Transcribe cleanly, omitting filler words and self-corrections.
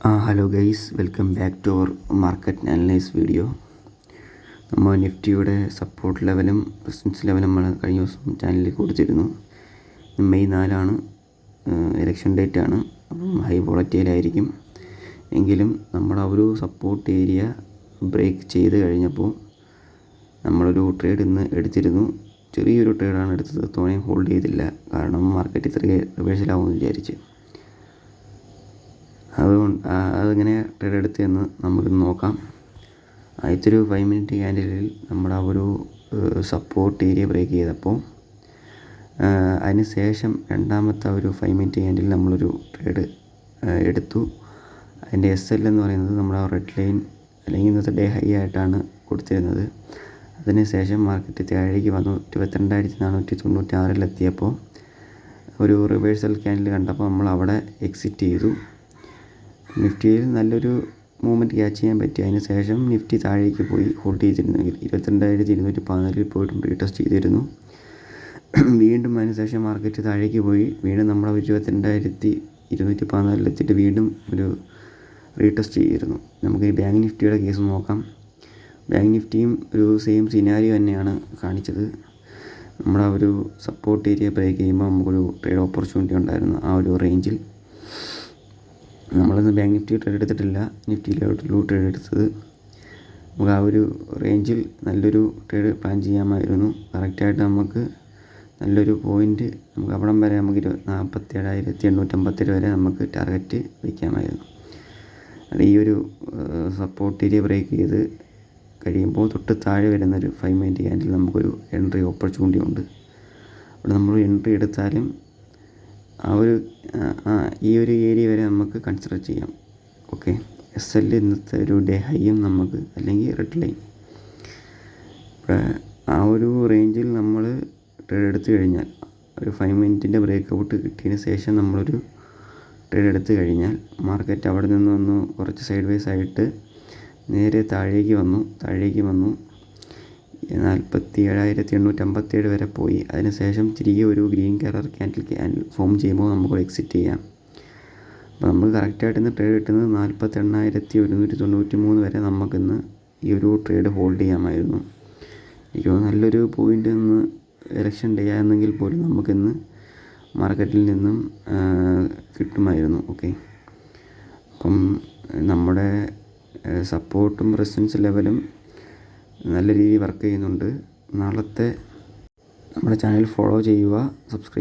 Hello guys, welcome back to our market analyse video. നമ്മൾ നിഫ്റ്റിയുടെ support ലെവലും resistance ലെവലും നമ്മൾ കഴിഞ്ഞ ദിവസം ചാനലിൽ കൊടുത്തിരുന്നു. മെയ് 4 ഇലക്ഷൻ ഡേറ്റ് ആണ്. അപ്പം ഹൈ വോളറ്റൈലായിരിക്കും. എങ്കിലും നമ്മുടെ ഒരു സപ്പോർട്ട് ഏരിയ ബ്രേക്ക് ചെയ്ത് കഴിഞ്ഞപ്പോൾ നമ്മളൊരു ട്രേഡ് ഇന്ന് എടുത്തിരുന്നു. ചെറിയൊരു ട്രേഡാണ് എടുത്തത്, തോനെയും ഹോൾഡ് ചെയ്തില്ല. കാരണം മാർക്കറ്റ് ഇത്രയും റിവേഴ്സലാവുമെന്ന് വിചാരിച്ച്. അതുകൊണ്ട് അതെങ്ങനെ ട്രേഡ് എടുത്തതെന്ന് നമുക്ക് നോക്കാം. ആദ്യത്തെ ഒരു 5 മിനിറ്റ് ക്യാൻഡിലിൽ നമ്മുടെ ഒരു സപ്പോർട്ട് ഏരിയ ബ്രേക്ക് ചെയ്തപ്പോൾ അതിന് ശേഷം രണ്ടാമത്തെ ഒരു 5 മിനിറ്റ് ക്യാൻഡിൽ നമ്മളൊരു ട്രേഡ് എടുത്തു. അതിൻ്റെ SL എന്ന് പറയുന്നത് നമ്മുടെ റെഡ് ലൈൻ അല്ലെങ്കിൽ ഇന്നത്തെ ഡേ ഹൈ ആയിട്ടാണ് കൊടുത്തിരുന്നത്. അതിന് ശേഷം മാർക്കറ്റ് താഴേക്ക് വന്നു. 22,496 ഒരു റിവേഴ്സൽ ക്യാൻഡിൽ കണ്ടപ്പോൾ നമ്മൾ അവിടെ എക്സിറ്റ് ചെയ്തു. നിഫ്റ്റിയിൽ നല്ലൊരു മൂവ്മെൻറ്റ് ക്യാച്ച് ചെയ്യാൻ പറ്റി. അതിന് ശേഷം നിഫ്റ്റി താഴേക്ക് പോയി ഹോൾഡ് ചെയ്തിരുന്നെങ്കിൽ 22,214 പോയിട്ടും റീടെസ്റ്റ് ചെയ്തിരുന്നു. വീണ്ടും അതിന് ശേഷം മാർക്കറ്റ് താഴേക്ക് പോയി വീണ്ടും നമ്മുടെ 22,214 എത്തിയിട്ട് വീണ്ടും ഒരു റീടെസ്റ്റ് ചെയ്തിരുന്നു. നമുക്ക് ഈ ബാങ്ക് നിഫ്റ്റിയുടെ കേസ് നോക്കാം. ബാങ്ക് നിഫ്റ്റിയും ഒരു സെയിം സിനാരിയോ തന്നെയാണ് കാണിച്ചത്. നമ്മുടെ ഒരു സപ്പോർട്ട് ഏരിയ ബ്രേക്ക് ചെയ്യുമ്പോൾ നമുക്കൊരു ട്രേഡ് ഓപ്പർച്യൂണിറ്റി ഉണ്ടായിരുന്നു ആ ഒരു റേഞ്ചിൽ. നമ്മളിന്ന് ബാങ്ക് നിഫ്റ്റി ട്രേഡ് എടുത്തിട്ടില്ല, നിഫ്റ്റിയിലോട്ടുള്ള ട്രേഡ് എടുത്തത്. നമുക്ക് ആ ഒരു റേഞ്ചിൽ നല്ലൊരു ട്രേഡ് പ്ലാൻ ചെയ്യാമായിരുന്നു. കറക്റ്റായിട്ട് നമുക്ക് നല്ലൊരു പോയിൻ്റ് നമുക്ക് അവിടം വരെ നമുക്ക് 47,857 വരെ നമുക്ക് ടാർഗറ്റ് വയ്ക്കാമായിരുന്നു. ഈ ഒരു സപ്പോർട്ട് ഏരിയ ബ്രേക്ക് ചെയ്ത് കഴിയുമ്പോൾ തൊട്ട് താഴെ വരുന്നൊരു 5 മിനിറ്റ് ക്യാൻഡിൽ നമുക്കൊരു എൻട്രി ഓപ്പർച്യൂണിറ്റി ഉണ്ട്. അവിടെ നമ്മൾ എൻട്രി എടുത്താലും ഈ ഒരു ഏരിയ വരെ നമുക്ക് കൺസിഡർ ചെയ്യാം. ഓക്കെ, SL ഇന്നത്തെ ഒരു ഡേ ഹൈയും നമുക്ക് അല്ലെങ്കിൽ റെഡ് ലൈൻ ആ ഒരു റേഞ്ചിൽ നമ്മൾ ട്രേഡ് എടുത്തു കഴിഞ്ഞാൽ ഒരു 5 മിനിറ്റിൻ്റെ ബ്രേക്ക് ഔട്ട് കിട്ടിയതിന് ശേഷം നമ്മളൊരു ട്രേഡ് എടുത്തു കഴിഞ്ഞാൽ മാർക്കറ്റ് അവിടെ നിന്നൊന്ന് കുറച്ച് സൈഡ് വേസ് ആയിട്ട് നേരെ താഴേക്ക് വന്നു 47,857 വരെ പോയി. അതിനുശേഷം തിരികെ ഒരു ഗ്രീൻ കളർ ക്യാൻഡിൽ ഫോം ചെയ്യുമ്പോൾ നമുക്ക് എക്സിറ്റ് ചെയ്യാം. അപ്പോൾ നമ്മൾ കറക്റ്റായിട്ട് ഇന്ന് ട്രേഡ് കിട്ടുന്നത് 48,193 വരെ നമുക്കിന്ന് ഈ ഒരു ട്രേഡ് ഹോൾഡ് ചെയ്യാമായിരുന്നു. എനിക്ക് നല്ലൊരു പോയിൻ്റ് ഇന്ന് ഇലക്ഷൻ ഡേ ആയിരുന്നെങ്കിൽ പോലും നമുക്കിന്ന് മാർക്കറ്റിൽ നിന്നും കിട്ടുമായിരുന്നു. ഓക്കെ, അപ്പം നമ്മുടെ സപ്പോർട്ടും റെസിസ്റ്റൻസ് ലെവലും നല്ല രീതിയിൽ വർക്ക് ചെയ്യുന്നുണ്ട്. നാളത്തെ നമ്മുടെ ചാനൽ ഫോളോ ചെയ്യുക, സബ്സ്ക്രൈബ്